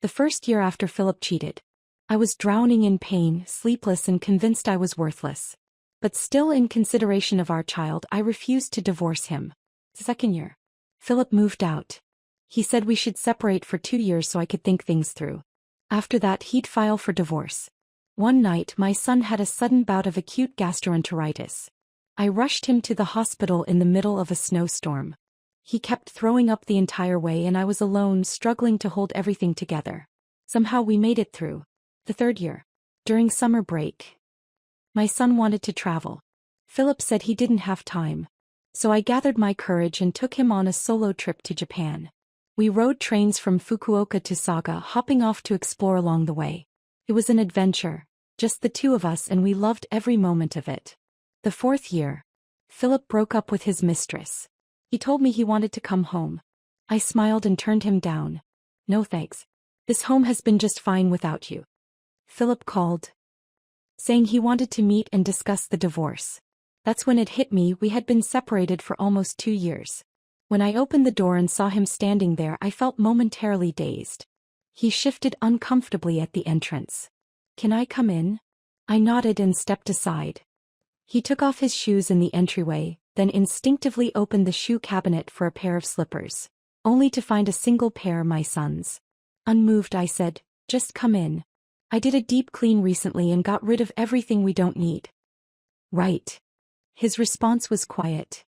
The first year after Philip cheated. I was drowning in pain, sleepless and convinced I was worthless. But still in consideration of our child I refused to divorce him. Second year. Philip moved out. He said we should separate for 2 years so I could think things through. After that he'd file for divorce. One night my son had a sudden bout of acute gastroenteritis. I rushed him to the hospital in the middle of a snowstorm. He kept throwing up the entire way and I was alone struggling to hold everything together. Somehow we made it through. The third year. During summer break. My son wanted to travel. Philip said he didn't have time. So I gathered my courage and took him on a solo trip to Japan. We rode trains from Fukuoka to Saga, hopping off to explore along the way. It was an adventure, just the two of us, and we loved every moment of it. The fourth year. Philip broke up with his mistress. He told me he wanted to come home. I smiled and turned him down. No thanks. This home has been just fine without you. Philip called, saying he wanted to meet and discuss the divorce. That's when it hit me, we had been separated for almost 2 years. When I opened the door and saw him standing there, I felt momentarily dazed. He shifted uncomfortably at the entrance. "Can I come in?" I nodded and stepped aside. He took off his shoes in the entryway, then instinctively opened the shoe cabinet for a pair of slippers, only to find a single pair, my son's. Unmoved, I said, "Just come in. I did a deep clean recently and got rid of everything we don't need." "Right." His response was quiet,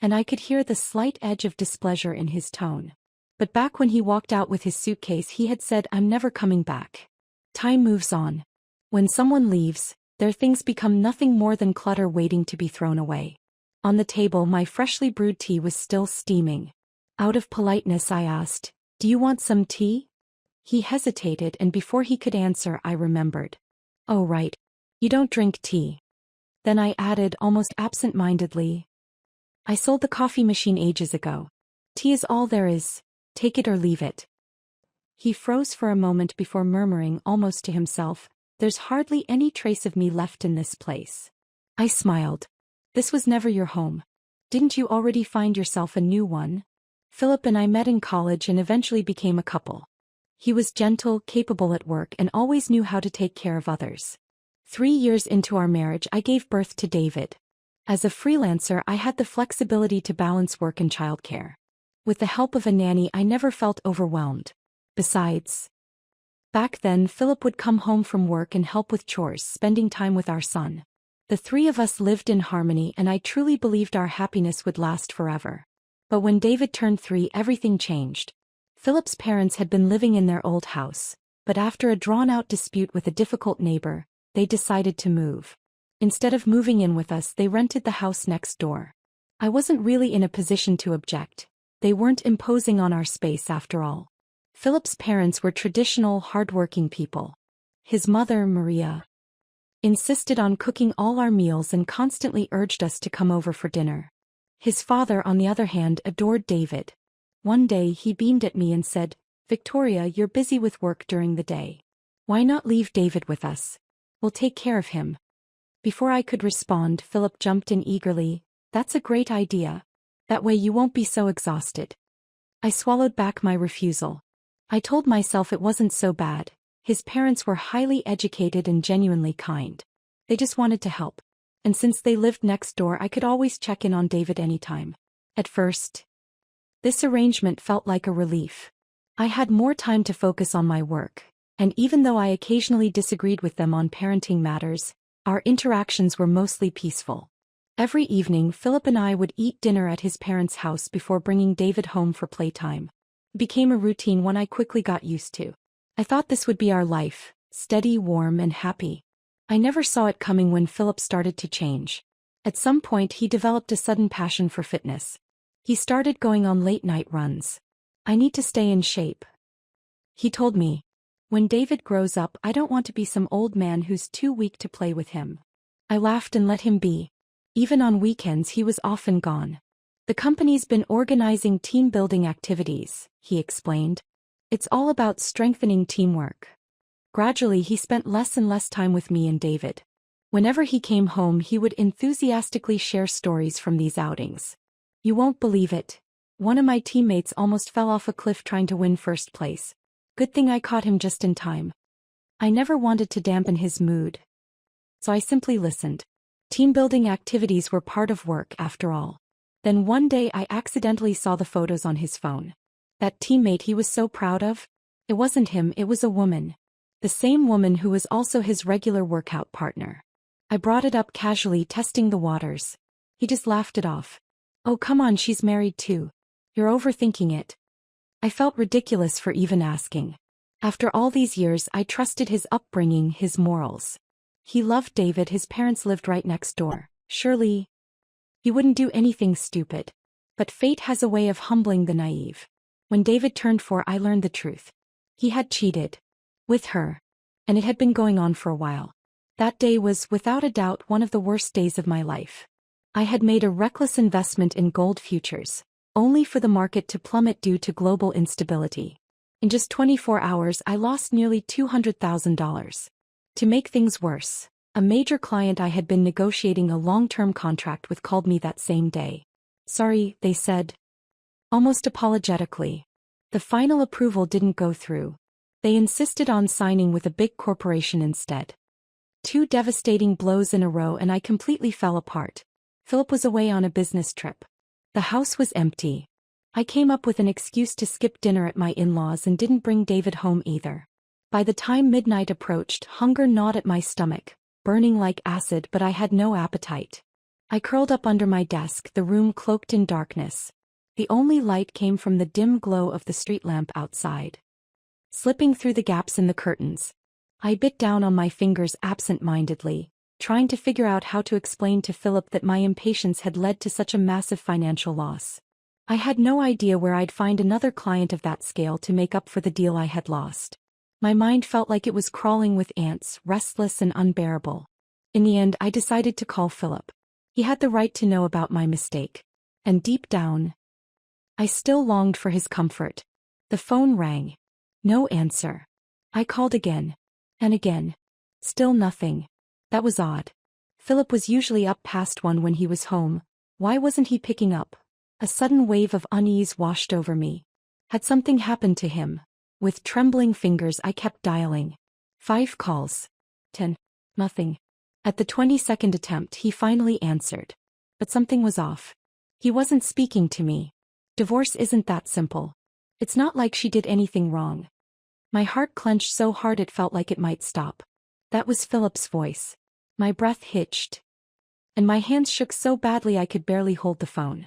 and I could hear the slight edge of displeasure in his tone. But back when he walked out with his suitcase he had said, "I'm never coming back." Time moves on. When someone leaves, their things become nothing more than clutter waiting to be thrown away. On the table my freshly brewed tea was still steaming. Out of politeness I asked, "Do you want some tea?" He hesitated, and before he could answer I remembered. "Oh right. You don't drink tea." Then I added almost absent-mindedly, "I sold the coffee machine ages ago. Tea is all there is. Take it or leave it." He froze for a moment before murmuring almost to himself, "There's hardly any trace of me left in this place." I smiled. "This was never your home. Didn't you already find yourself a new one?" Philip and I met in college and eventually became a couple. He was gentle, capable at work, and always knew how to take care of others. 3 years into our marriage I gave birth to David. As a freelancer I had the flexibility to balance work and childcare. With the help of a nanny I never felt overwhelmed. Besides, back then Philip would come home from work and help with chores, spending time with our son. The three of us lived in harmony and I truly believed our happiness would last forever. But when David turned 3 everything changed. Philip's parents had been living in their old house, but after a drawn-out dispute with a difficult neighbor, they decided to move. Instead of moving in with us they rented the house next door. I wasn't really in a position to object. They weren't imposing on our space after all. Philip's parents were traditional, hard-working people. His mother, Maria, insisted on cooking all our meals and constantly urged us to come over for dinner. His father, on the other hand, adored David. One day he beamed at me and said, "Victoria, you're busy with work during the day. Why not leave David with us? We'll take care of him." Before I could respond, Philip jumped in eagerly, "That's a great idea. That way you won't be so exhausted." I swallowed back my refusal. I told myself it wasn't so bad. His parents were highly educated and genuinely kind. They just wanted to help. And since they lived next door I could always check in on David anytime. At first, this arrangement felt like a relief. I had more time to focus on my work, and even though I occasionally disagreed with them on parenting matters, our interactions were mostly peaceful. Every evening Philip and I would eat dinner at his parents' house before bringing David home for playtime. It became a routine one I quickly got used to. I thought this would be our life, steady, warm, and happy. I never saw it coming when Philip started to change. At some point he developed a sudden passion for fitness. He started going on late-night runs. "I need to stay in shape," he told me. "When David grows up I don't want to be some old man who's too weak to play with him." I laughed and let him be. Even on weekends he was often gone. "The company's been organizing team-building activities," he explained. "It's all about strengthening teamwork." Gradually he spent less and less time with me and David. Whenever he came home he would enthusiastically share stories from these outings. "You won't believe it. One of my teammates almost fell off a cliff trying to win first place. Good thing I caught him just in time. I never wanted to dampen his mood, so I simply listened. Team-building activities were part of work after all. Then one day I accidentally saw the photos on his phone. That teammate he was so proud of? It wasn't him, it was a woman. The same woman who was also his regular workout partner. I brought it up casually, testing the waters. He just laughed it off. Oh come on, she's married too. You're overthinking it. I felt ridiculous for even asking. After all these years I trusted his upbringing, his morals. He loved David, his parents lived right next door. Surely he wouldn't do anything stupid. But fate has a way of humbling the naive. When David turned 4 I learned the truth. He had cheated. With her. And it had been going on for a while. That day was, without a doubt, one of the worst days of my life. I had made a reckless investment in gold futures, only for the market to plummet due to global instability. In just 24 hours I lost nearly $200,000. To make things worse, a major client I had been negotiating a long-term contract with called me that same day. Sorry, they said. Almost apologetically. The final approval didn't go through. They insisted on signing with a big corporation instead. 2 devastating blows in a row and I completely fell apart. Philip was away on a business trip. The house was empty. I came up with an excuse to skip dinner at my in-laws and didn't bring David home either. By the time midnight approached, hunger gnawed at my stomach, burning like acid, but I had no appetite. I curled up under my desk, the room cloaked in darkness. The only light came from the dim glow of the street lamp outside. Slipping through the gaps in the curtains, I bit down on my fingers absent-mindedly, trying to figure out how to explain to Philip that my impatience had led to such a massive financial loss. I had no idea where I'd find another client of that scale to make up for the deal I had lost. My mind felt like it was crawling with ants, restless and unbearable. In the end I decided to call Philip. He had the right to know about my mistake. And deep down, I still longed for his comfort. The phone rang. No answer. I called again. And again. Still nothing. That was odd. Philip was usually up past 1 when he was home. Why wasn't he picking up? A sudden wave of unease washed over me. Had something happened to him? With trembling fingers I kept dialing. 5 calls. 10. Nothing. At the 22nd attempt he finally answered. But something was off. He wasn't speaking to me. Divorce isn't that simple. It's not like she did anything wrong. My heart clenched so hard it felt like it might stop. That was Philip's voice. My breath hitched. And my hands shook so badly I could barely hold the phone.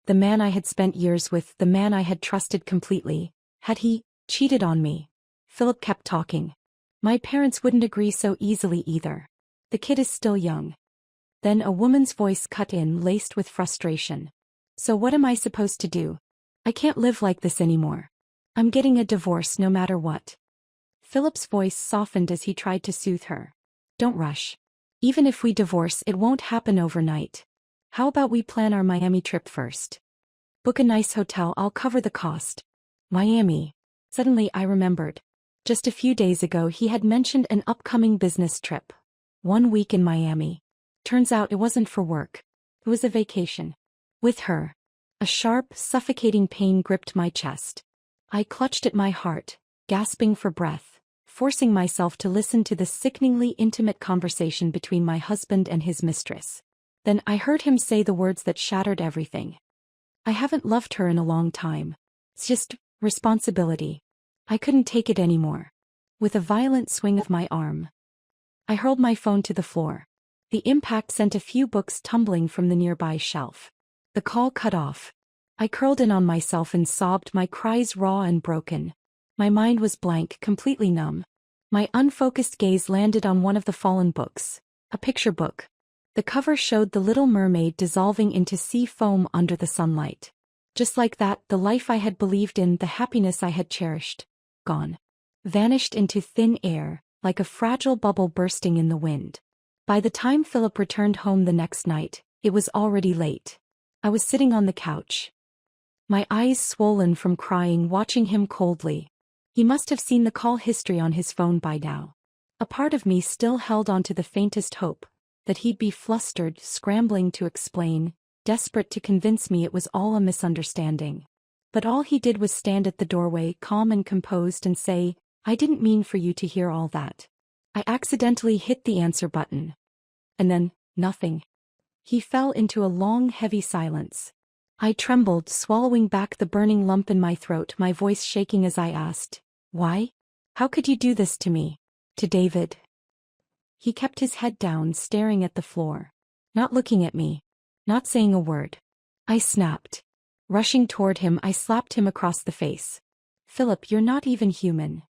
The man I had spent years with, the man I had trusted completely, had he cheated on me? Philip kept talking. My parents wouldn't agree so easily either. The kid is still young. Then a woman's voice cut in, laced with frustration. So what am I supposed to do? I can't live like this anymore. I'm getting a divorce no matter what. Philip's voice softened as he tried to soothe her. Don't rush. Even if we divorce, it won't happen overnight. How about we plan our Miami trip first? Book a nice hotel, I'll cover the cost. Miami. Suddenly I remembered. Just a few days ago he had mentioned an upcoming business trip. 1 week in Miami. Turns out it wasn't for work. It was a vacation. With her. A sharp, suffocating pain gripped my chest. I clutched at my heart, gasping for breath, forcing myself to listen to the sickeningly intimate conversation between my husband and his mistress. Then I heard him say the words that shattered everything. I haven't loved her in a long time. It's just responsibility. I couldn't take it anymore. With a violent swing of my arm, I hurled my phone to the floor. The impact sent a few books tumbling from the nearby shelf. The call cut off. I curled in on myself and sobbed, my cries raw and broken. My mind was blank, completely numb. My unfocused gaze landed on one of the fallen books. A picture book. The cover showed the Little Mermaid dissolving into sea foam under the sunlight. Just like that, the life I had believed in, the happiness I had cherished, gone. Vanished into thin air, like a fragile bubble bursting in the wind. By the time Philip returned home the next night, it was already late. I was sitting on the couch. My eyes swollen from crying, watching him coldly. He must have seen the call history on his phone by now. A part of me still held on to the faintest hope that he'd be flustered, scrambling to explain, desperate to convince me it was all a misunderstanding. But all he did was stand at the doorway, calm and composed, and say, "I didn't mean for you to hear all that. I accidentally hit the answer button." And then, nothing. He fell into a long, heavy silence. I trembled, swallowing back the burning lump in my throat, my voice shaking as I asked, "Why? How could you do this to me? To David?" He kept his head down, staring at the floor. Not looking at me. Not saying a word. I snapped. Rushing toward him, I slapped him across the face. "Philip, you're not even human."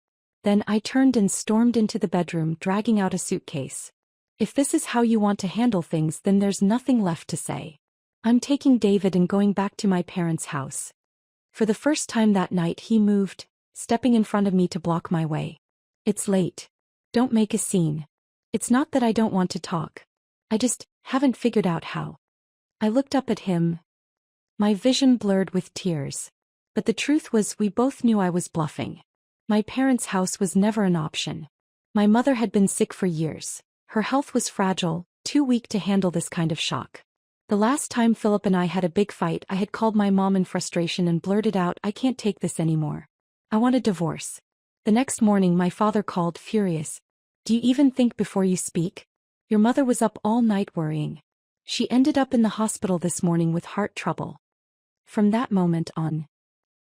Then I turned and stormed into the bedroom, dragging out a suitcase. "If this is how you want to handle things, then there's nothing left to say. I'm taking David and going back to my parents' house." For the first time that night he moved, stepping in front of me to block my way. "It's late. Don't make a scene. It's not that I don't want to talk. I just haven't figured out how." I looked up at him, my vision blurred with tears. But the truth was, we both knew I was bluffing. My parents' house was never an option. My mother had been sick for years. Her health was fragile, too weak to handle this kind of shock. The last time Philip and I had a big fight, I had called my mom in frustration and blurted out, "I can't take this anymore. I want a divorce." The next morning my father called, furious. "Do you even think before you speak? Your mother was up all night worrying. She ended up in the hospital this morning with heart trouble." From that moment on,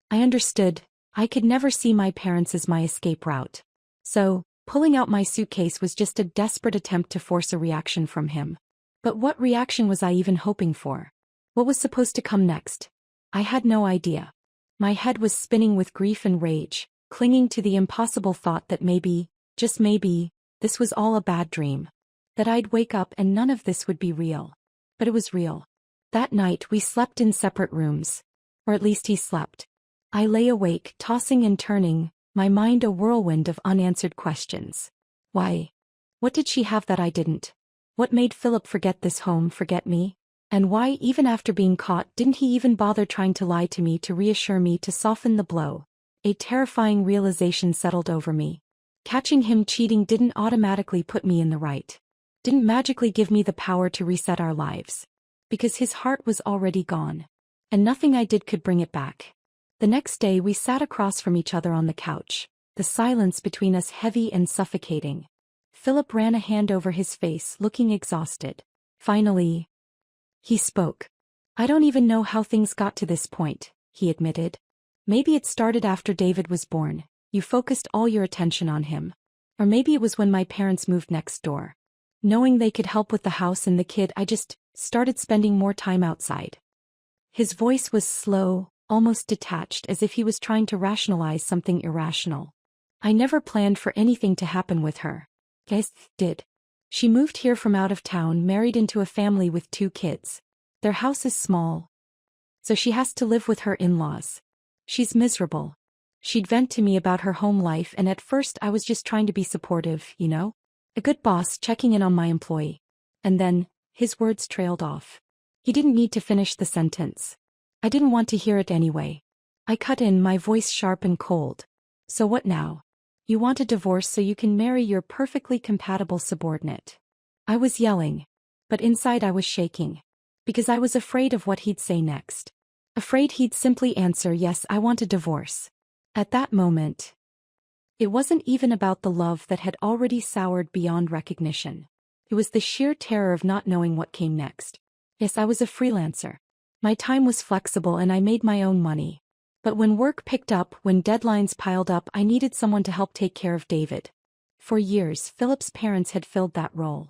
I understood. I could never see my parents as my escape route. So, pulling out my suitcase was just a desperate attempt to force a reaction from him. But what reaction was I even hoping for? What was supposed to come next? I had no idea. My head was spinning with grief and rage, clinging to the impossible thought that maybe, just maybe, this was all a bad dream. That I'd wake up and none of this would be real. But it was real. That night we slept in separate rooms. Or at least he slept. I lay awake, tossing and turning, my mind a whirlwind of unanswered questions. Why? What did she have that I didn't? What made Philip forget this home, forget me? And why, even after being caught, didn't he even bother trying to lie to me, to reassure me, to soften the blow? A terrifying realization settled over me. Catching him cheating didn't automatically put me in the right. Didn't magically give me the power to reset our lives. Because his heart was already gone. And nothing I did could bring it back. The next day we sat across from each other on the couch, the silence between us heavy and suffocating. Philip ran a hand over his face, looking exhausted. Finally, he spoke. "I don't even know how things got to this point," he admitted. "Maybe it started after David was born. You focused all your attention on him. Or maybe it was when my parents moved next door. Knowing they could help with the house and the kid, I just started spending more time outside." His voice was slow, almost detached, as if he was trying to rationalize something irrational. "I never planned for anything to happen with her. Guess did. She moved here from out of town, married into a family with 2 kids. Their house is small. So she has to live with her in-laws. She's miserable. She'd vent to me about her home life, and at first I was just trying to be supportive, you know? A good boss checking in on my employee." And then, his words trailed off. He didn't need to finish the sentence. I didn't want to hear it anyway. I cut in, my voice sharp and cold. "So what now? You want a divorce so you can marry your perfectly compatible subordinate?" I was yelling. But inside I was shaking. Because I was afraid of what he'd say next. Afraid he'd simply answer, "Yes, I want a divorce." At that moment, it wasn't even about the love that had already soured beyond recognition. It was the sheer terror of not knowing what came next. Yes, I was a freelancer. My time was flexible and I made my own money. But when work picked up, when deadlines piled up, I needed someone to help take care of David. For years, Philip's parents had filled that role.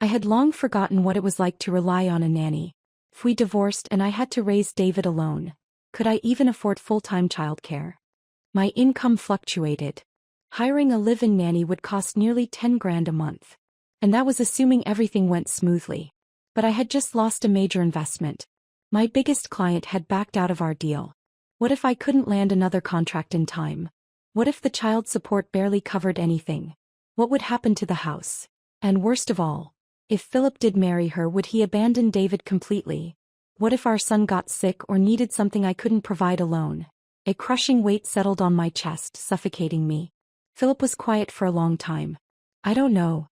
I had long forgotten what it was like to rely on a nanny. If we divorced and I had to raise David alone, could I even afford full-time childcare? My income fluctuated. Hiring a live-in nanny would cost nearly 10 grand a month. And that was assuming everything went smoothly. But I had just lost a major investment. My biggest client had backed out of our deal. What if I couldn't land another contract in time? What if the child support barely covered anything? What would happen to the house? And worst of all, if Philip did marry her, would he abandon David completely? What if our son got sick or needed something I couldn't provide alone? A crushing weight settled on my chest, suffocating me. Philip was quiet for a long time. "I don't know,"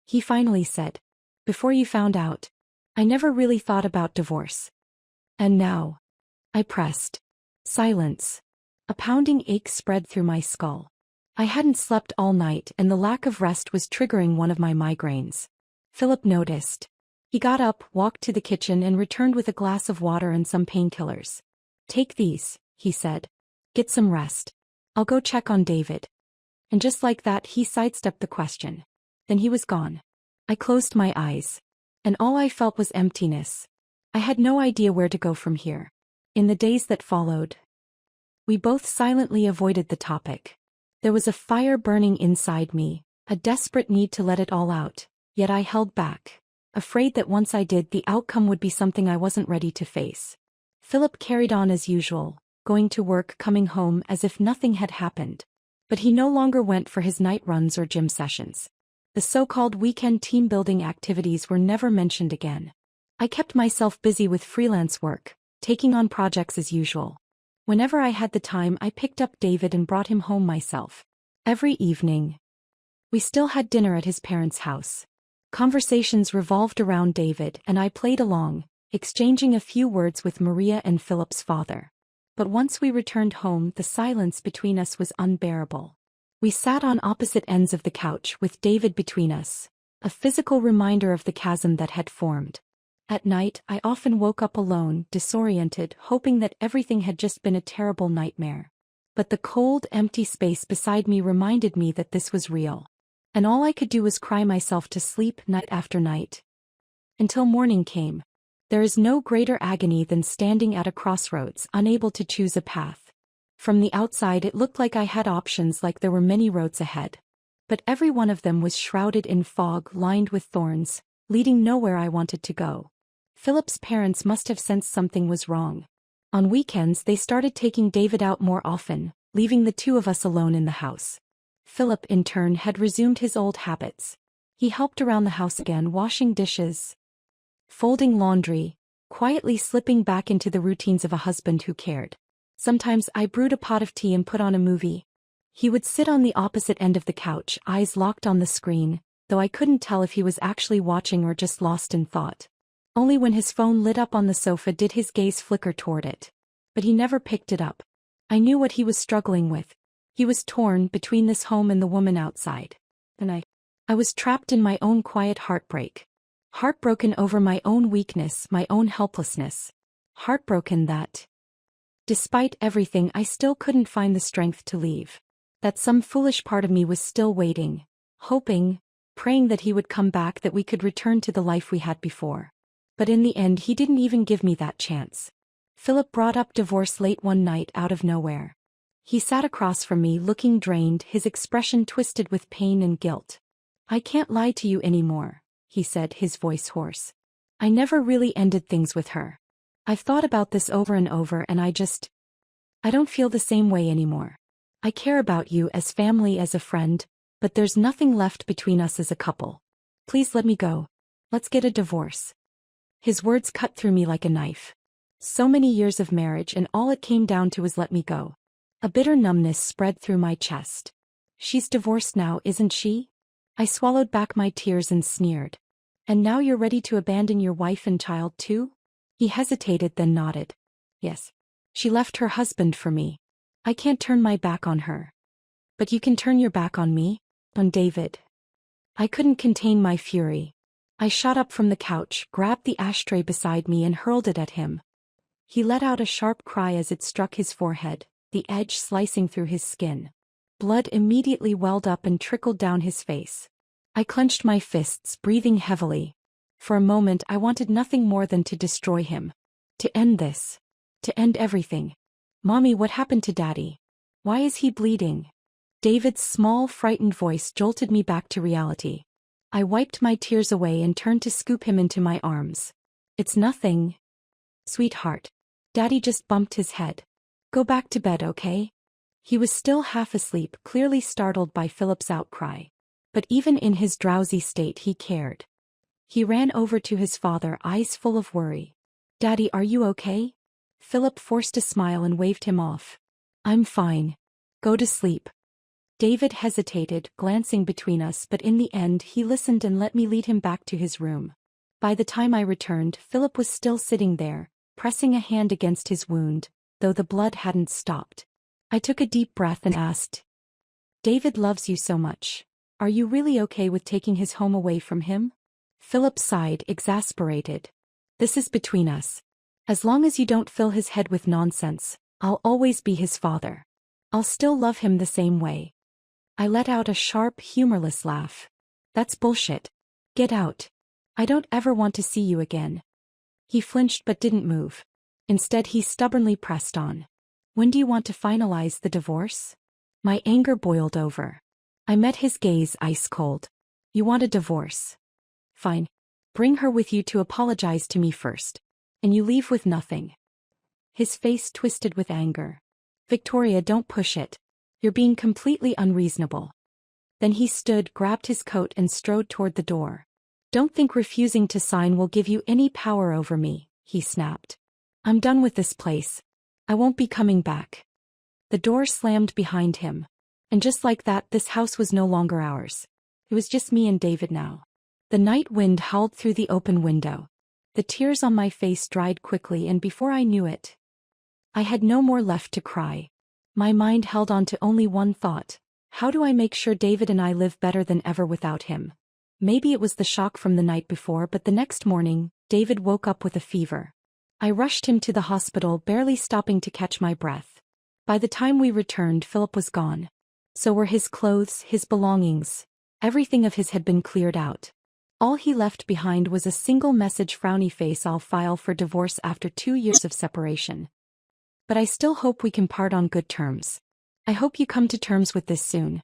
he finally said. "Before you found out, I never really thought about divorce." "And now?" I pressed. Silence. A pounding ache spread through my skull. I hadn't slept all night and the lack of rest was triggering one of my migraines. Philip noticed. He got up, walked to the kitchen and returned with a glass of water and some painkillers. "Take these," he said. "Get some rest. I'll go check on David." And just like that he sidestepped the question. Then he was gone. I closed my eyes. And all I felt was emptiness. I had no idea where to go from here. In the days that followed, we both silently avoided the topic. There was a fire burning inside me, a desperate need to let it all out, yet I held back, afraid that once I did the outcome would be something I wasn't ready to face. Philip carried on as usual, going to work, coming home as if nothing had happened. But he no longer went for his night runs or gym sessions. The so-called weekend team-building activities were never mentioned again. I kept myself busy with freelance work, taking on projects as usual. Whenever I had the time I picked up David and brought him home myself. Every evening, we still had dinner at his parents' house. Conversations revolved around David and I played along, exchanging a few words with Maria and Philip's father. But once we returned home the silence between us was unbearable. We sat on opposite ends of the couch with David between us, a physical reminder of the chasm that had formed. At night I often woke up alone, disoriented, hoping that everything had just been a terrible nightmare. But the cold, empty space beside me reminded me that this was real. And all I could do was cry myself to sleep night after night. Until morning came. There is no greater agony than standing at a crossroads, unable to choose a path. From the outside it looked like I had options, like there were many roads ahead. But every one of them was shrouded in fog, lined with thorns, leading nowhere I wanted to go. Philip's parents must have sensed something was wrong. On weekends they started taking David out more often, leaving the two of us alone in the house. Philip, in turn, had resumed his old habits. He helped around the house again, washing dishes, folding laundry, quietly slipping back into the routines of a husband who cared. Sometimes I brewed a pot of tea and put on a movie. He would sit on the opposite end of the couch, eyes locked on the screen, though I couldn't tell if he was actually watching or just lost in thought. Only when his phone lit up on the sofa did his gaze flicker toward it. But he never picked it up. I knew what he was struggling with. He was torn between this home and the woman outside. And I was trapped in my own quiet heartbreak. Heartbroken over my own weakness, my own helplessness. Heartbroken that, despite everything, I still couldn't find the strength to leave. That some foolish part of me was still waiting, hoping, praying that he would come back, that we could return to the life we had before. But in the end he didn't even give me that chance. Philip brought up divorce late one night out of nowhere. He sat across from me looking drained, his expression twisted with pain and guilt. "I can't lie to you anymore," he said, his voice hoarse. "I never really ended things with her. I've thought about this over and over and I don't feel the same way anymore. I care about you as family, as a friend, but there's nothing left between us as a couple. Please let me go. Let's get a divorce." His words cut through me like a knife. So many years of marriage and all it came down to was let me go. A bitter numbness spread through my chest. "She's divorced now, isn't she?" I swallowed back my tears and sneered. "And now you're ready to abandon your wife and child too?" He hesitated, then nodded. "Yes. She left her husband for me. I can't turn my back on her." "But you can turn your back on me? On David?" I couldn't contain my fury. I shot up from the couch, grabbed the ashtray beside me and hurled it at him. He let out a sharp cry as it struck his forehead, the edge slicing through his skin. Blood immediately welled up and trickled down his face. I clenched my fists, breathing heavily. For a moment I wanted nothing more than to destroy him. To end this. To end everything. "Mommy, what happened to Daddy? Why is he bleeding?" David's small, frightened voice jolted me back to reality. I wiped my tears away and turned to scoop him into my arms. "It's nothing, sweetheart. Daddy just bumped his head. Go back to bed, okay?" He was still half asleep, clearly startled by Philip's outcry. But even in his drowsy state he cared. He ran over to his father, eyes full of worry. "Daddy, are you okay?" Philip forced a smile and waved him off. "I'm fine. Go to sleep." David hesitated, glancing between us, but in the end he listened and let me lead him back to his room. By the time I returned, Philip was still sitting there, pressing a hand against his wound, though the blood hadn't stopped. I took a deep breath and asked, David loves you so much. Are you really okay with taking his home away from him? Philip sighed, exasperated. This is between us. As long as you don't fill his head with nonsense, I'll always be his father. I'll still love him the same way. I let out a sharp, humorless laugh. That's bullshit. Get out. I don't ever want to see you again. He flinched but didn't move. Instead, he stubbornly pressed on. When do you want to finalize the divorce? My anger boiled over. I met his gaze ice cold. You want a divorce? Fine. Bring her with you to apologize to me first. And you leave with nothing. His face twisted with anger. Victoria, don't push it. You're being completely unreasonable. Then he stood, grabbed his coat and strode toward the door. Don't think refusing to sign will give you any power over me, he snapped. I'm done with this place. I won't be coming back. The door slammed behind him. And just like that, this house was no longer ours. It was just me and David now. The night wind howled through the open window. The tears on my face dried quickly, and before I knew it, I had no more left to cry. My mind held on to only one thought. How do I make sure David and I live better than ever without him? Maybe it was the shock from the night before, but the next morning, David woke up with a fever. I rushed him to the hospital, barely stopping to catch my breath. By the time we returned, Philip was gone. So were his clothes, his belongings. Everything of his had been cleared out. All he left behind was a single message: frowny face, I'll file for divorce after 2 years of separation. But I still hope we can part on good terms. I hope you come to terms with this soon.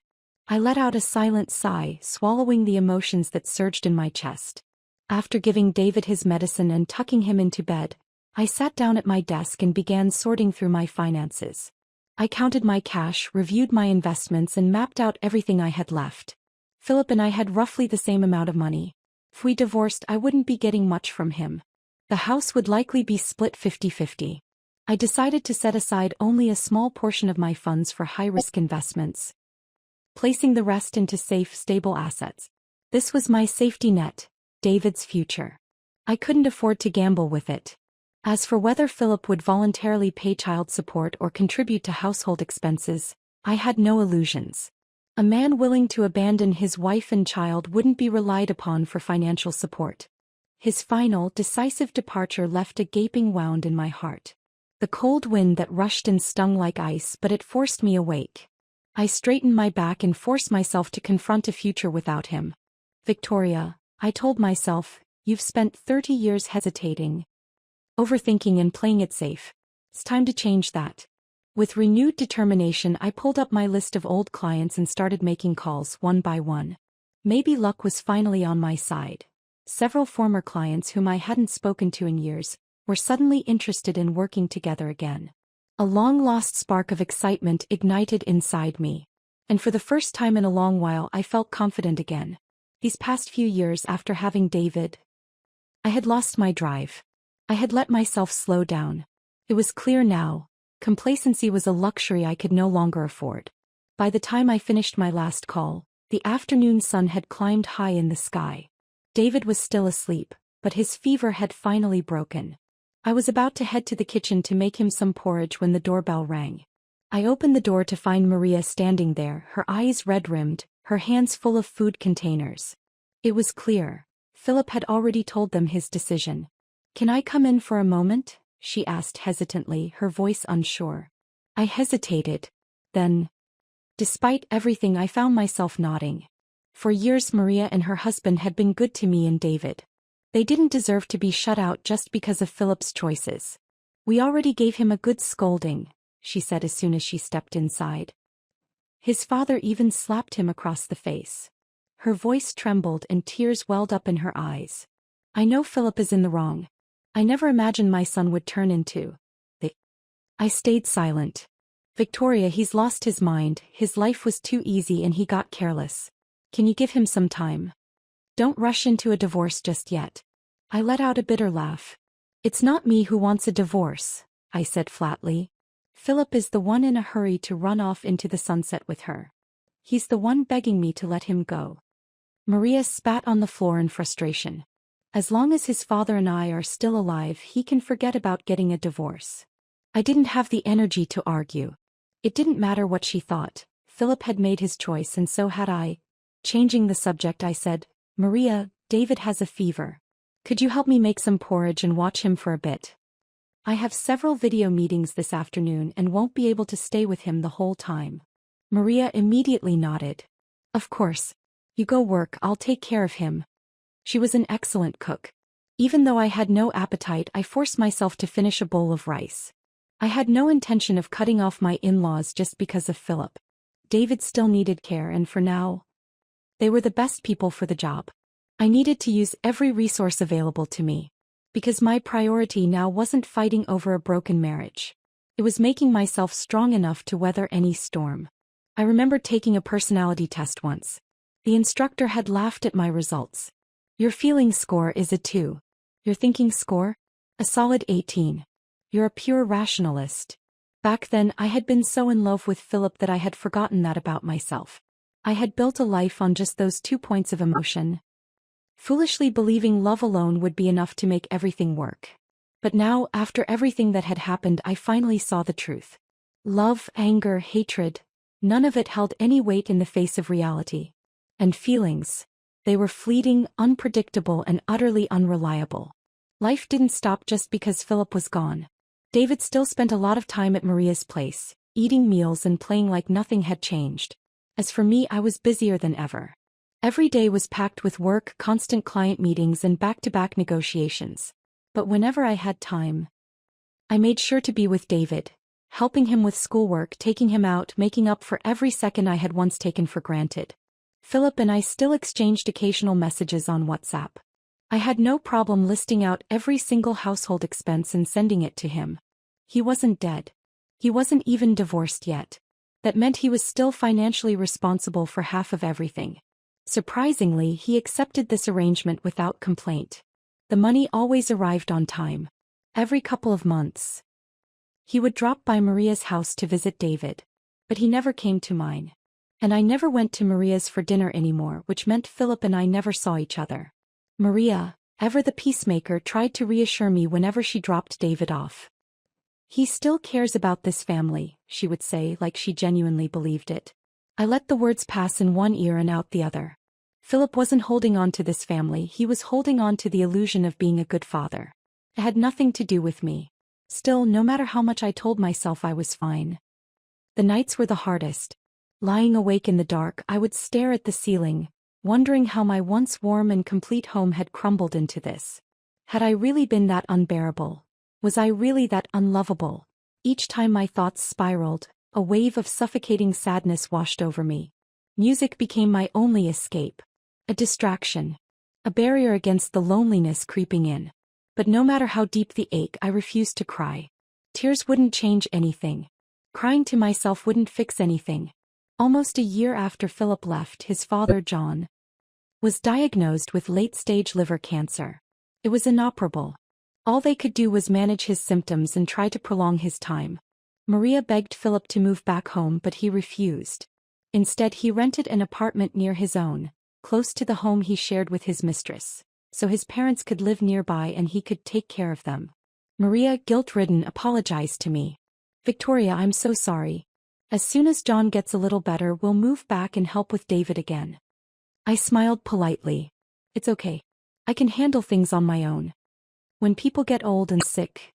I let out a silent sigh, swallowing the emotions that surged in my chest. After giving David his medicine and tucking him into bed, I sat down at my desk and began sorting through my finances. I counted my cash, reviewed my investments, and mapped out everything I had left. Philip and I had roughly the same amount of money. If we divorced, I wouldn't be getting much from him. The house would likely be split 50-50. I decided to set aside only a small portion of my funds for high-risk investments, placing the rest into safe, stable assets. This was my safety net, David's future. I couldn't afford to gamble with it. As for whether Philip would voluntarily pay child support or contribute to household expenses, I had no illusions. A man willing to abandon his wife and child wouldn't be relied upon for financial support. His final, decisive departure left a gaping wound in my heart. The cold wind that rushed and stung like ice, but it forced me awake. I straightened my back and forced myself to confront a future without him. Victoria, I told myself, you've spent 30 years hesitating, overthinking and playing it safe. It's time to change that. With renewed determination, I pulled up my list of old clients and started making calls one by one. Maybe luck was finally on my side. Several former clients whom I hadn't spoken to in years were suddenly interested in working together again. A long-lost spark of excitement ignited inside me. And for the first time in a long while, I felt confident again. These past few years after having David, I had lost my drive. I had let myself slow down. It was clear now. Complacency was a luxury I could no longer afford. By the time I finished my last call, the afternoon sun had climbed high in the sky. David was still asleep, but his fever had finally broken. I was about to head to the kitchen to make him some porridge when the doorbell rang. I opened the door to find Maria standing there, her eyes red-rimmed, her hands full of food containers. It was clear. Philip had already told them his decision. "Can I come in for a moment?" she asked hesitantly, her voice unsure. I hesitated. Then, despite everything, I found myself nodding. For years Maria and her husband had been good to me and David. They didn't deserve to be shut out just because of Philip's choices. "We already gave him a good scolding," she said as soon as she stepped inside. "His father even slapped him across the face." Her voice trembled and tears welled up in her eyes. "I know Philip is in the wrong. I never imagined my son would turn into the—" I stayed silent. "Victoria, he's lost his mind, his life was too easy and he got careless. Can you give him some time? Don't rush into a divorce just yet." I let out a bitter laugh. "It's not me who wants a divorce," I said flatly. "Philip is the one in a hurry to run off into the sunset with her. He's the one begging me to let him go." Maria spat on the floor in frustration. "As long as his father and I are still alive, he can forget about getting a divorce. I didn't have the energy to argue. It didn't matter what she thought. Philip had made his choice and so had I. Changing the subject, I said, Maria, David has a fever. Could you help me make some porridge and watch him for a bit? I have several video meetings this afternoon and won't be able to stay with him the whole time. Maria immediately nodded. Of course. You go work, I'll take care of him. She was an excellent cook. Even though I had no appetite, I forced myself to finish a bowl of rice. I had no intention of cutting off my in-laws just because of Philip. David still needed care and for now, they were the best people for the job. I needed to use every resource available to me. Because my priority now wasn't fighting over a broken marriage. It was making myself strong enough to weather any storm. I remember taking a personality test once. The instructor had laughed at my results. Your feeling score is a 2. Your thinking score? A solid 18. You're a pure rationalist. Back then I had been so in love with Philip that I had forgotten that about myself. I had built a life on just those 2 points of emotion. Foolishly believing love alone would be enough to make everything work. But now, after everything that had happened, I finally saw the truth. Love, anger, hatred, none of it held any weight in the face of reality. And feelings. They were fleeting, unpredictable, and utterly unreliable. Life didn't stop just because Philip was gone. David still spent a lot of time at Maria's place, eating meals and playing like nothing had changed. As for me, I was busier than ever. Every day was packed with work, constant client meetings, and back-to-back negotiations. But whenever I had time, I made sure to be with David, helping him with schoolwork, taking him out, making up for every second I had once taken for granted. Philip and I still exchanged occasional messages on WhatsApp. I had no problem listing out every single household expense and sending it to him. He wasn't dead. He wasn't even divorced yet. That meant he was still financially responsible for half of everything. Surprisingly, he accepted this arrangement without complaint. The money always arrived on time. Every couple of months, he would drop by Maria's house to visit David. But he never came to mine. And I never went to Maria's for dinner anymore, which meant Philip and I never saw each other. Maria, ever the peacemaker, tried to reassure me whenever she dropped David off. He still cares about this family, she would say, like she genuinely believed it. I let the words pass in one ear and out the other. Philip wasn't holding on to this family, he was holding on to the illusion of being a good father. It had nothing to do with me. Still, no matter how much I told myself I was fine. The nights were the hardest. Lying awake in the dark, I would stare at the ceiling, wondering how my once warm and complete home had crumbled into this. Had I really been that unbearable? Was I really that unlovable? Each time my thoughts spiraled, a wave of suffocating sadness washed over me. Music became my only escape. A distraction. A barrier against the loneliness creeping in. But no matter how deep the ache, I refused to cry. Tears wouldn't change anything. Crying to myself wouldn't fix anything. Almost a year after Philip left, his father, John, was diagnosed with late-stage liver cancer. It was inoperable. All they could do was manage his symptoms and try to prolong his time. Maria begged Philip to move back home, but he refused. Instead, he rented an apartment near his own, close to the home he shared with his mistress, so his parents could live nearby and he could take care of them. Maria, guilt-ridden, apologized to me. Victoria, I'm so sorry. As soon as John gets a little better, we'll move back and help with David again. I smiled politely. It's okay. I can handle things on my own. When people get old and sick,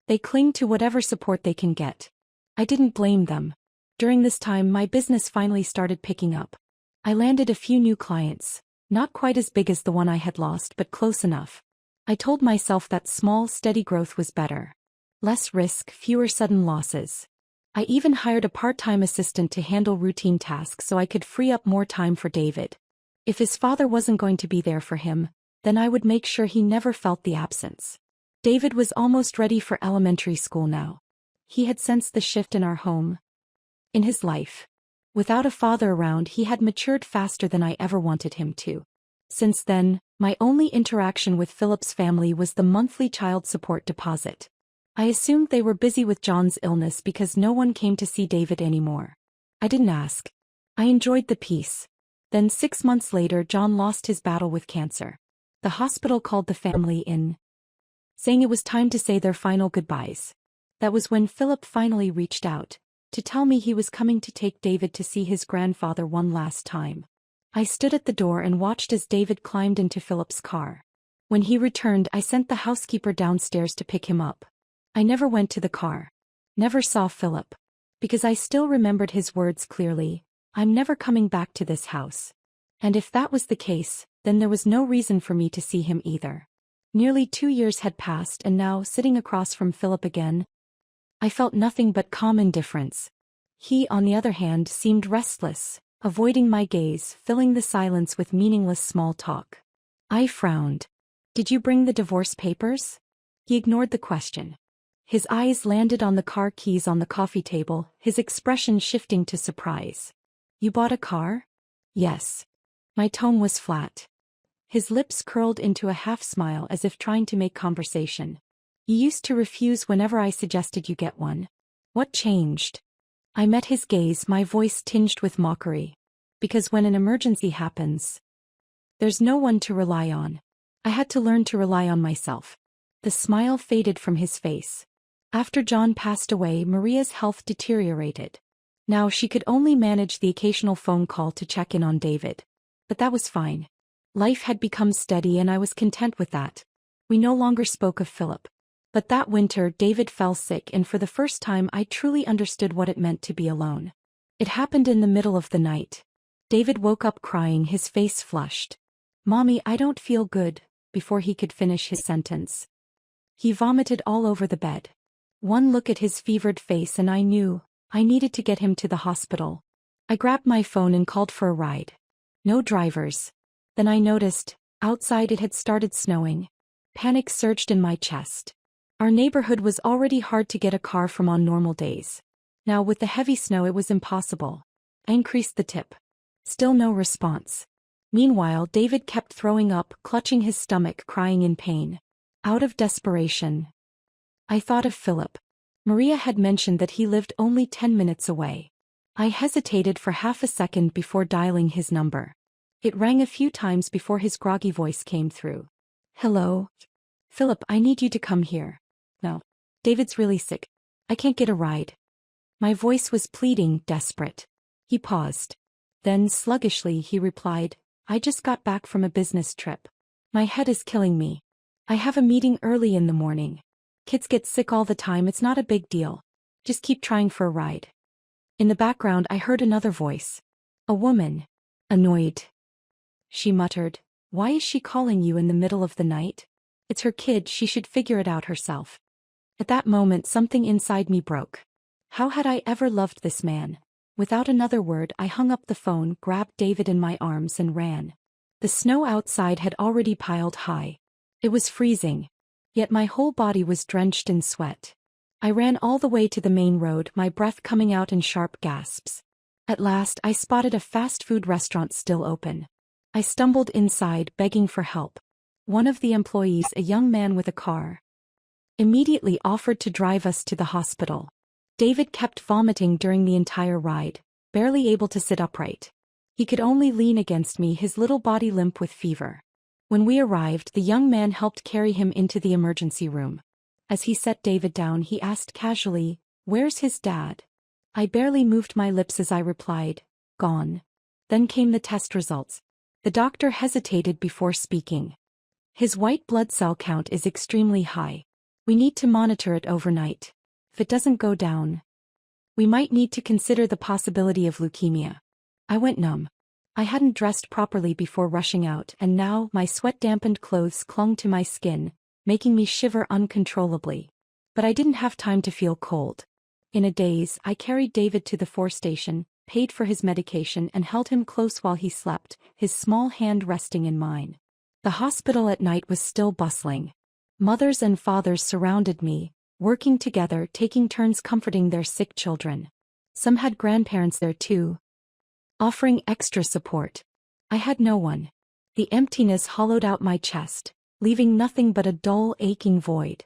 they cling to whatever support they can get. I didn't blame them. During this time, my business finally started picking up. I landed a few new clients, not quite as big as the one I had lost, but close enough. I told myself that small, steady growth was better. Less risk, fewer sudden losses. I even hired a part-time assistant to handle routine tasks so I could free up more time for David. If his father wasn't going to be there for him, then I would make sure he never felt the absence. David was almost ready for elementary school now. He had sensed the shift in our home, in his life. Without a father around, he had matured faster than I ever wanted him to. Since then, my only interaction with Philip's family was the monthly child support deposit. I assumed they were busy with John's illness because no one came to see David anymore. I didn't ask. I enjoyed the peace. Then 6 months later, John lost his battle with cancer. The hospital called the family in, saying it was time to say their final goodbyes. That was when Philip finally reached out to tell me he was coming to take David to see his grandfather one last time. I stood at the door and watched as David climbed into Philip's car. When he returned, I sent the housekeeper downstairs to pick him up. I never went to the car. Never saw Philip. Because I still remembered his words clearly, "I'm never coming back to this house." And if that was the case, then there was no reason for me to see him either. Nearly 2 years had passed, and now, sitting across from Philip again, I felt nothing but calm indifference. He, on the other hand, seemed restless, avoiding my gaze, filling the silence with meaningless small talk. I frowned. "Did you bring the divorce papers?" He ignored the question. His eyes landed on the car keys on the coffee table, his expression shifting to surprise. "You bought a car?" "Yes." My tone was flat. His lips curled into a half-smile as if trying to make conversation. "You used to refuse whenever I suggested you get one. What changed?" I met his gaze, my voice tinged with mockery. "Because when an emergency happens, there's no one to rely on. I had to learn to rely on myself." The smile faded from his face. After John passed away, Maria's health deteriorated. Now she could only manage the occasional phone call to check in on David. But that was fine. Life had become steady and I was content with that. We no longer spoke of Philip. But that winter David fell sick, and for the first time I truly understood what it meant to be alone. It happened in the middle of the night. David woke up crying, his face flushed. "Mommy, I don't feel good," before he could finish his sentence. He vomited all over the bed. One look at his fevered face and I knew I needed to get him to the hospital. I grabbed my phone and called for a ride. No drivers. Then I noticed, outside it had started snowing. Panic surged in my chest. Our neighborhood was already hard to get a car from on normal days. Now with the heavy snow it was impossible. I increased the tip. Still no response. Meanwhile David kept throwing up, clutching his stomach, crying in pain. Out of desperation, I thought of Philip. Maria had mentioned that he lived only 10 minutes away. I hesitated for half a second before dialing his number. It rang a few times before his groggy voice came through. "Hello? Philip, I need you to come here." "No. David's really sick. I can't get a ride." My voice was pleading, desperate. He paused. Then, sluggishly, he replied, "I just got back from a business trip. My head is killing me. I have a meeting early in the morning. Kids get sick all the time, it's not a big deal. Just keep trying for a ride." In the background I heard another voice. A woman. Annoyed. She muttered, "Why is she calling you in the middle of the night? It's her kid, she should figure it out herself." At that moment something inside me broke. How had I ever loved this man? Without another word I hung up the phone, grabbed David in my arms and ran. The snow outside had already piled high. It was freezing. Yet my whole body was drenched in sweat. I ran all the way to the main road, my breath coming out in sharp gasps. At last I spotted a fast food restaurant still open. I stumbled inside, begging for help. One of the employees, a young man with a car, immediately offered to drive us to the hospital. David kept vomiting during the entire ride, barely able to sit upright. He could only lean against me, his little body limp with fever. When we arrived, the young man helped carry him into the emergency room. As he set David down, he asked casually, "Where's his dad?" I barely moved my lips as I replied, "Gone." Then came the test results. The doctor hesitated before speaking. "His white blood cell count is extremely high. We need to monitor it overnight. If it doesn't go down, we might need to consider the possibility of leukemia." I went numb. I hadn't dressed properly before rushing out, and now my sweat-dampened clothes clung to my skin, making me shiver uncontrollably. But I didn't have time to feel cold. In a daze, I carried David to the 4 station, paid for his medication and held him close while he slept, his small hand resting in mine. The hospital at night was still bustling. Mothers and fathers surrounded me, working together, taking turns comforting their sick children. Some had grandparents there too, offering extra support. I had no one. The emptiness hollowed out my chest, leaving nothing but a dull, aching void.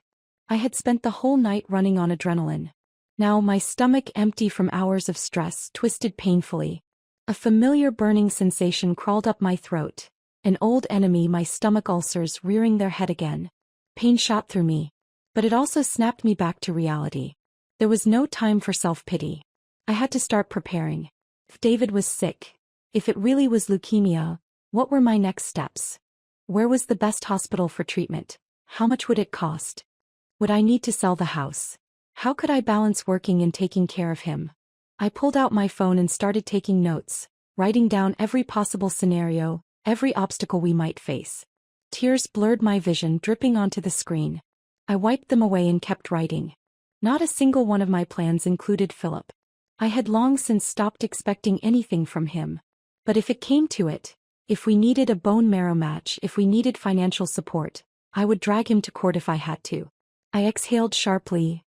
I had spent the whole night running on adrenaline. Now my stomach, empty from hours of stress, twisted painfully. A familiar burning sensation crawled up my throat. An old enemy, my stomach ulcers rearing their head again. Pain shot through me. But it also snapped me back to reality. There was no time for self-pity. I had to start preparing. If David was sick, if it really was leukemia, what were my next steps? Where was the best hospital for treatment? How much would it cost? Would I need to sell the house? How could I balance working and taking care of him? I pulled out my phone and started taking notes, writing down every possible scenario, every obstacle we might face. Tears blurred my vision, dripping onto the screen. I wiped them away and kept writing. Not a single one of my plans included Philip. I had long since stopped expecting anything from him. But if it came to it, if we needed a bone marrow match, if we needed financial support, I would drag him to court if I had to. I exhaled sharply,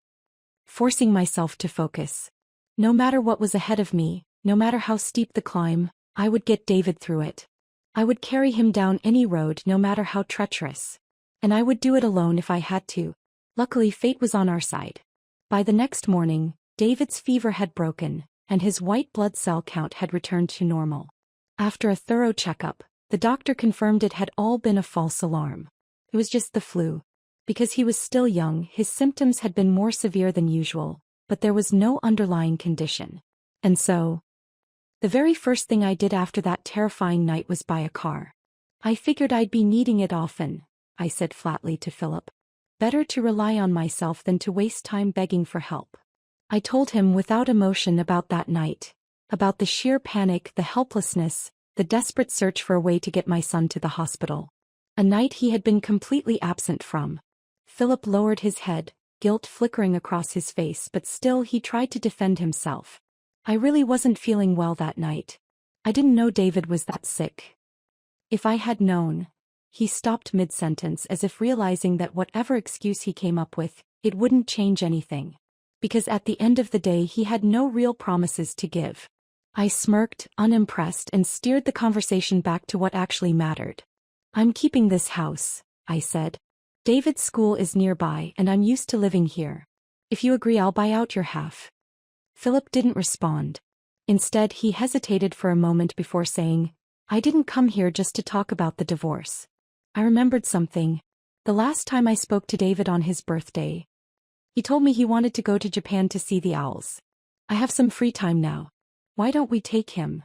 forcing myself to focus. No matter what was ahead of me, no matter how steep the climb, I would get David through it. I would carry him down any road, no matter how treacherous. And I would do it alone if I had to. Luckily, fate was on our side. By the next morning, David's fever had broken, and his white blood cell count had returned to normal. After a thorough checkup, the doctor confirmed it had all been a false alarm. It was just the flu. Because he was still young, his symptoms had been more severe than usual, but there was no underlying condition. And so, the very first thing I did after that terrifying night was buy a car. I figured I'd be needing it often, I said flatly to Philip. Better to rely on myself than to waste time begging for help. I told him without emotion about that night, about the sheer panic, the helplessness, the desperate search for a way to get my son to the hospital. A night he had been completely absent from. Philip lowered his head, guilt flickering across his face, but still he tried to defend himself. I really wasn't feeling well that night. I didn't know David was that sick. If I had known. He stopped mid-sentence as if realizing that whatever excuse he came up with, it wouldn't change anything. Because at the end of the day he had no real promises to give. I smirked, unimpressed, and steered the conversation back to what actually mattered. I'm keeping this house, I said. David's school is nearby and I'm used to living here. If you agree, I'll buy out your half. Philip didn't respond. Instead, he hesitated for a moment before saying, I didn't come here just to talk about the divorce. I remembered something. The last time I spoke to David on his birthday, he told me he wanted to go to Japan to see the owls. I have some free time now. Why don't we take him?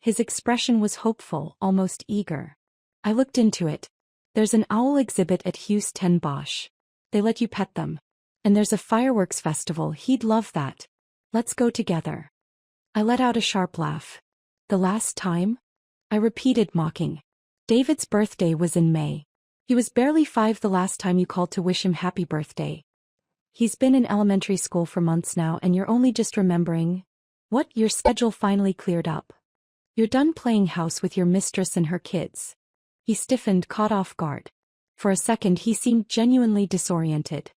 His expression was hopeful, almost eager. I looked into it. There's an owl exhibit at Houston Bosch. They let you pet them. And there's a fireworks festival. He'd love that. Let's go together. I let out a sharp laugh. The last time? I repeated, mocking. David's birthday was in May. He was barely 5 the last time you called to wish him happy birthday. He's been in elementary school for months now and you're only just remembering. What? Your schedule finally cleared up. You're done playing house with your mistress and her kids. He stiffened, caught off guard. For a second he seemed genuinely disoriented.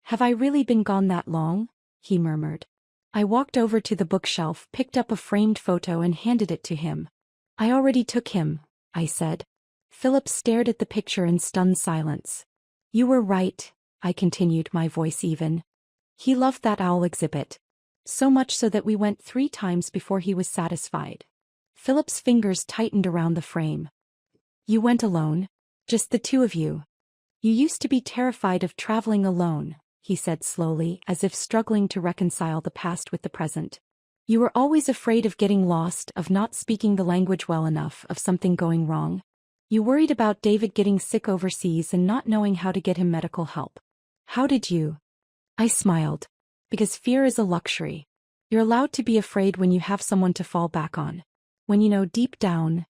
Have I really been gone that long? He murmured. I walked over to the bookshelf, picked up a framed photo and handed it to him. I already took him, I said. Philip stared at the picture in stunned silence. You were right, I continued, my voice even. He loved that owl exhibit. So much so that we went 3 times before he was satisfied. Philip's fingers tightened around the frame. You went alone? Just the 2 of you? You used to be terrified of traveling alone, he said slowly, as if struggling to reconcile the past with the present. You were always afraid of getting lost, of not speaking the language well enough, of something going wrong. You worried about David getting sick overseas and not knowing how to get him medical help. How did you? I smiled. Because fear is a luxury. You're allowed to be afraid when you have someone to fall back on. When you know deep down,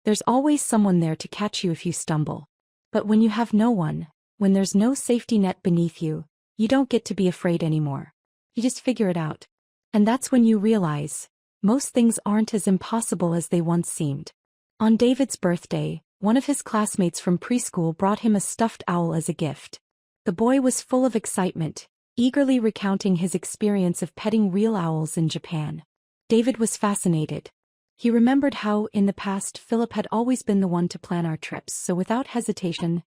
there's always someone there to catch you if you stumble. But when you have no one, when there's no safety net beneath you, you don't get to be afraid anymore. You just figure it out. And that's when you realize, most things aren't as impossible as they once seemed. On David's birthday, one of his classmates from preschool brought him a stuffed owl as a gift. The boy was full of excitement, eagerly recounting his experience of petting real owls in Japan. David was fascinated. He remembered how, in the past, Philip had always been the one to plan our trips, so without hesitation,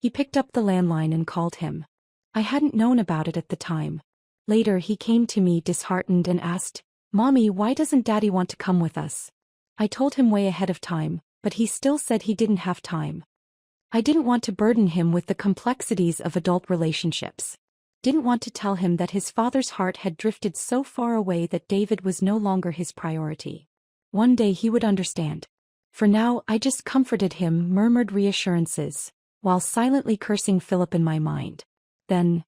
he picked up the landline and called him. I hadn't known about it at the time. Later he came to me disheartened and asked, Mommy, why doesn't Daddy want to come with us? I told him way ahead of time, but he still said he didn't have time. I didn't want to burden him with the complexities of adult relationships. didn't want to tell him that his father's heart had drifted so far away that David was no longer his priority. One day he would understand. For now, I just comforted him, murmured reassurances, while silently cursing Philip in my mind. Then,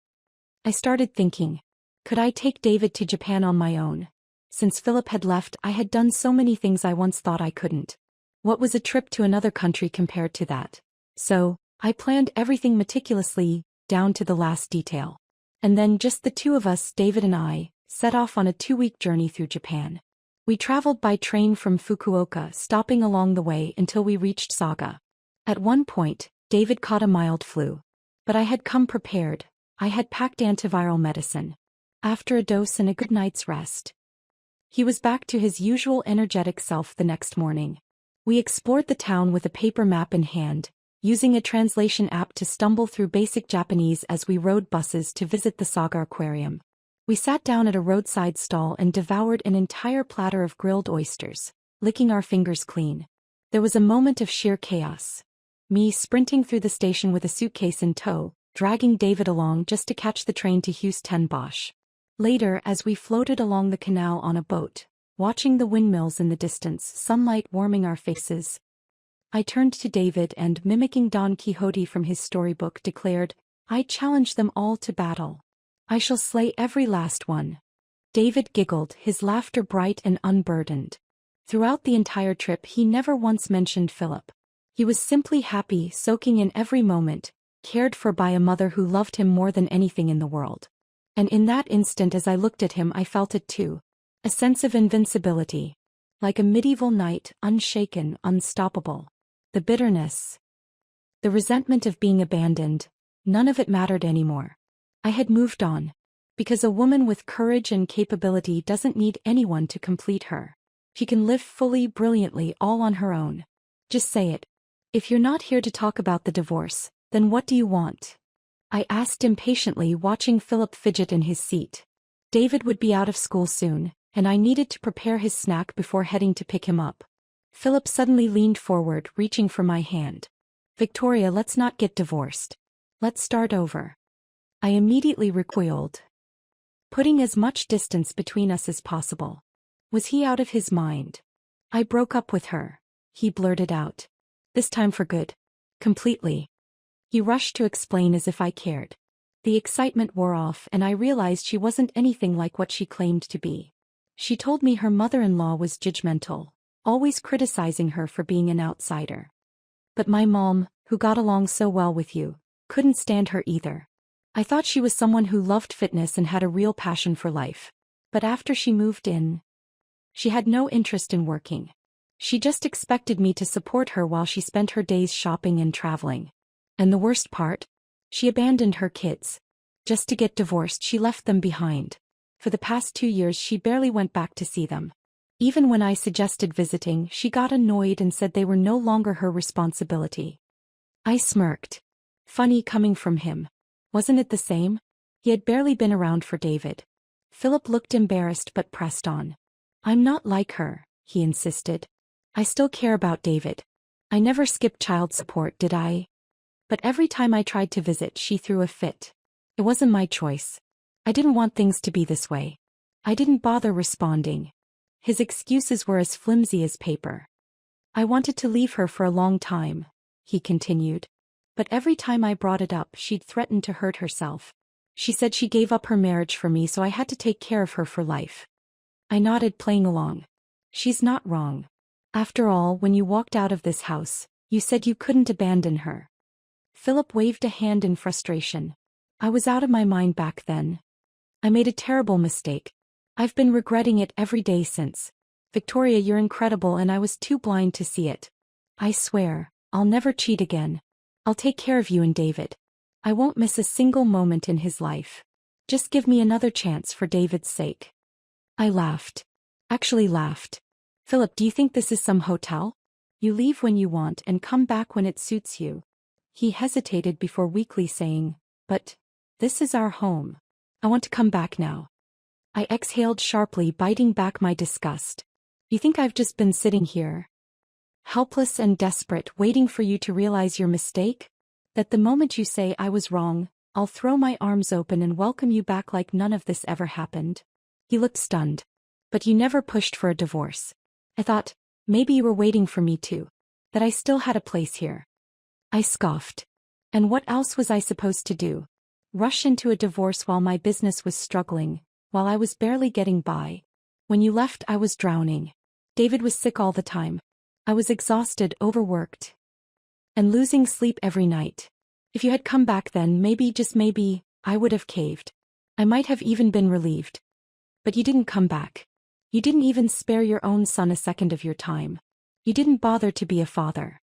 I started thinking, could I take David to Japan on my own? Since Philip had left, I had done so many things I once thought I couldn't. What was a trip to another country compared to that? So, I planned everything meticulously, down to the last detail. And then just the two of us, David and I, set off on a 2-week journey through Japan. We traveled by train from Fukuoka, stopping along the way until we reached Saga. At one point, David caught a mild flu. But I had come prepared. I had packed antiviral medicine. After a dose and a good night's rest, he was back to his usual energetic self the next morning. We explored the town with a paper map in hand, using a translation app to stumble through basic Japanese as we rode buses to visit the Saga Aquarium. We sat down at a roadside stall and devoured an entire platter of grilled oysters, licking our fingers clean. There was a moment of sheer chaos. Me sprinting through the station with a suitcase in tow, dragging David along just to catch the train to Houston Bosch. Later, as we floated along the canal on a boat, watching the windmills in the distance, sunlight warming our faces, I turned to David and, mimicking Don Quixote from his storybook, declared, I challenge them all to battle. I shall slay every last one. David giggled, his laughter bright and unburdened. Throughout the entire trip he never once mentioned Philip. He was simply happy, soaking in every moment, cared for by a mother who loved him more than anything in the world. And in that instant as I looked at him I felt it too. A sense of invincibility. Like a medieval knight, unshaken, unstoppable. The bitterness, the resentment of being abandoned, none of it mattered anymore. I had moved on. Because a woman with courage and capability doesn't need anyone to complete her. She can live fully, brilliantly, all on her own. Just say it. If you're not here to talk about the divorce, then what do you want? I asked impatiently, watching Philip fidget in his seat. David would be out of school soon, and I needed to prepare his snack before heading to pick him up. Philip suddenly leaned forward, reaching for my hand. Victoria, let's not get divorced. Let's start over. I immediately recoiled, putting as much distance between us as possible. Was he out of his mind? I broke up with her, he blurted out. This time for good. Completely. He rushed to explain as if I cared. The excitement wore off and I realized she wasn't anything like what she claimed to be. She told me her mother-in-law was judgmental, always criticizing her for being an outsider. But my mom, who got along so well with you, couldn't stand her either. I thought she was someone who loved fitness and had a real passion for life. But after she moved in, she had no interest in working. She just expected me to support her while she spent her days shopping and traveling. And the worst part? She abandoned her kids. Just to get divorced, she left them behind. For the past 2 years she barely went back to see them. Even when I suggested visiting, she got annoyed and said they were no longer her responsibility. I smirked. Funny coming from him. Wasn't it the same? He had barely been around for David. Philip looked embarrassed but pressed on. I'm not like her, he insisted. I still care about David. I never skipped child support, did I? But every time I tried to visit, she threw a fit. It wasn't my choice. I didn't want things to be this way. I didn't bother responding. His excuses were as flimsy as paper. I wanted to leave her for a long time, he continued. But every time I brought it up, she'd threatened to hurt herself. She said she gave up her marriage for me, so I had to take care of her for life. I nodded, playing along. She's not wrong. After all, when you walked out of this house, you said you couldn't abandon her. Philip waved a hand in frustration. I was out of my mind back then. I made a terrible mistake. I've been regretting it every day since. Victoria, you're incredible and I was too blind to see it. I swear, I'll never cheat again. I'll take care of you and David. I won't miss a single moment in his life. Just give me another chance for David's sake. I laughed. Actually laughed. Philip, do you think this is some hotel? You leave when you want and come back when it suits you. He hesitated before weakly saying, but this is our home. I want to come back now. I exhaled sharply, biting back my disgust. You think I've just been sitting here, helpless and desperate, waiting for you to realize your mistake? That the moment you say I was wrong, I'll throw my arms open and welcome you back like none of this ever happened. He looked stunned. But you never pushed for a divorce. I thought, maybe you were waiting for me too. That I still had a place here. I scoffed. And what else was I supposed to do? Rush into a divorce while my business was struggling, while I was barely getting by? When you left, I was drowning. David was sick all the time. I was exhausted, overworked, and losing sleep every night. If you had come back then, maybe, just maybe, I would have caved. I might have even been relieved. But you didn't come back. You didn't even spare your own son a second of your time. You didn't bother to be a father.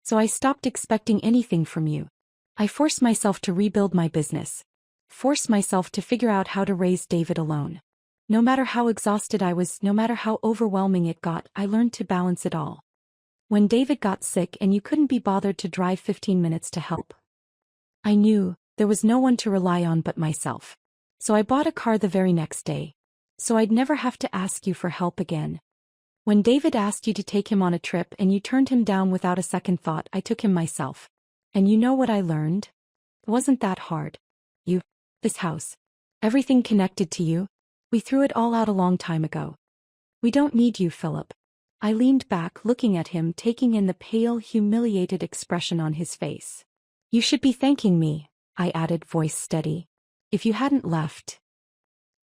So I stopped expecting anything from you. I forced myself to rebuild my business. Forced myself to figure out how to raise David alone. No matter how exhausted I was, no matter how overwhelming it got, I learned to balance it all. When David got sick and you couldn't be bothered to drive 15 minutes to help, I knew there was no one to rely on but myself. So I bought a car the very next day. So I'd never have to ask you for help again. When David asked you to take him on a trip and you turned him down without a second thought, I took him myself. And you know what I learned? It wasn't that hard. This house, everything connected to you, we threw it all out a long time ago. We don't need you, Philip. I leaned back, looking at him, taking in the pale, humiliated expression on his face. You should be thanking me, I added, voice steady. If you hadn't left,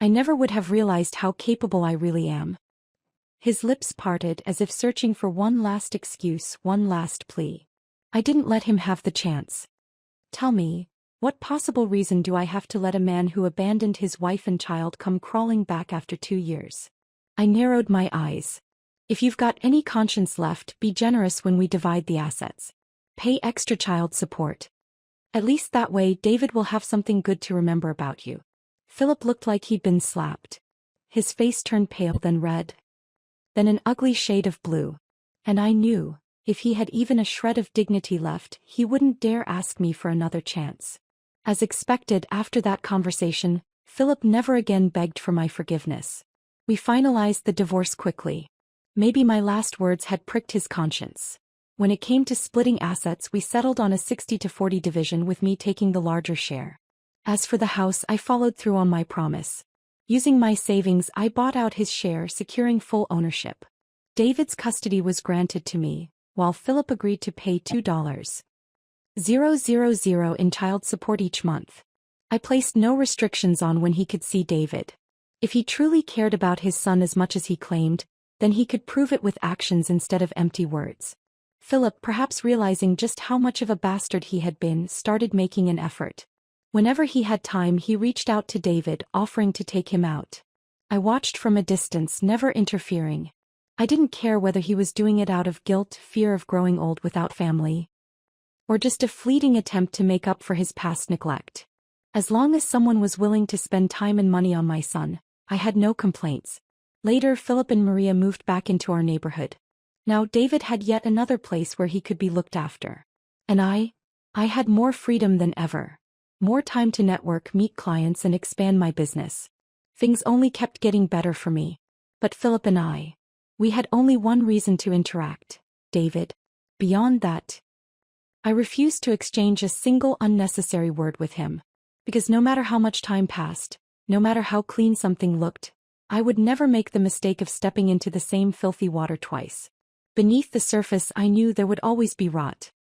I never would have realized how capable I really am. His lips parted as if searching for one last excuse, one last plea. I didn't let him have the chance. Tell me, what possible reason do I have to let a man who abandoned his wife and child come crawling back after 2 years? I narrowed my eyes. If you've got any conscience left, be generous when we divide the assets. Pay extra child support. At least that way David will have something good to remember about you. Philip looked like he'd been slapped. His face turned pale, then red, then an ugly shade of blue. And I knew, if he had even a shred of dignity left, he wouldn't dare ask me for another chance. As expected, after that conversation, Philip never again begged for my forgiveness. We finalized the divorce quickly. Maybe my last words had pricked his conscience. When it came to splitting assets, we settled on a 60-40 division, with me taking the larger share. As for the house, I followed through on my promise. Using my savings, I bought out his share, securing full ownership. David's custody was granted to me, while Philip agreed to pay $2,000 in child support each month. I placed no restrictions on when he could see David. If he truly cared about his son as much as he claimed, then he could prove it with actions instead of empty words. Philip, perhaps realizing just how much of a bastard he had been, started making an effort. Whenever he had time, he reached out to David, offering to take him out. I watched from a distance, never interfering. I didn't care whether he was doing it out of guilt, fear of growing old without family, or just a fleeting attempt to make up for his past neglect. As long as someone was willing to spend time and money on my son, I had no complaints. Later, Philip and Maria moved back into our neighborhood. Now David had yet another place where he could be looked after. And I had more freedom than ever. More time to network, meet clients, and expand my business. Things only kept getting better for me. But Philip and we had only one reason to interact: David. Beyond that, I refused to exchange a single unnecessary word with him. Because no matter how much time passed, no matter how clean something looked, I would never make the mistake of stepping into the same filthy water twice. Beneath the surface, I knew there would always be rot.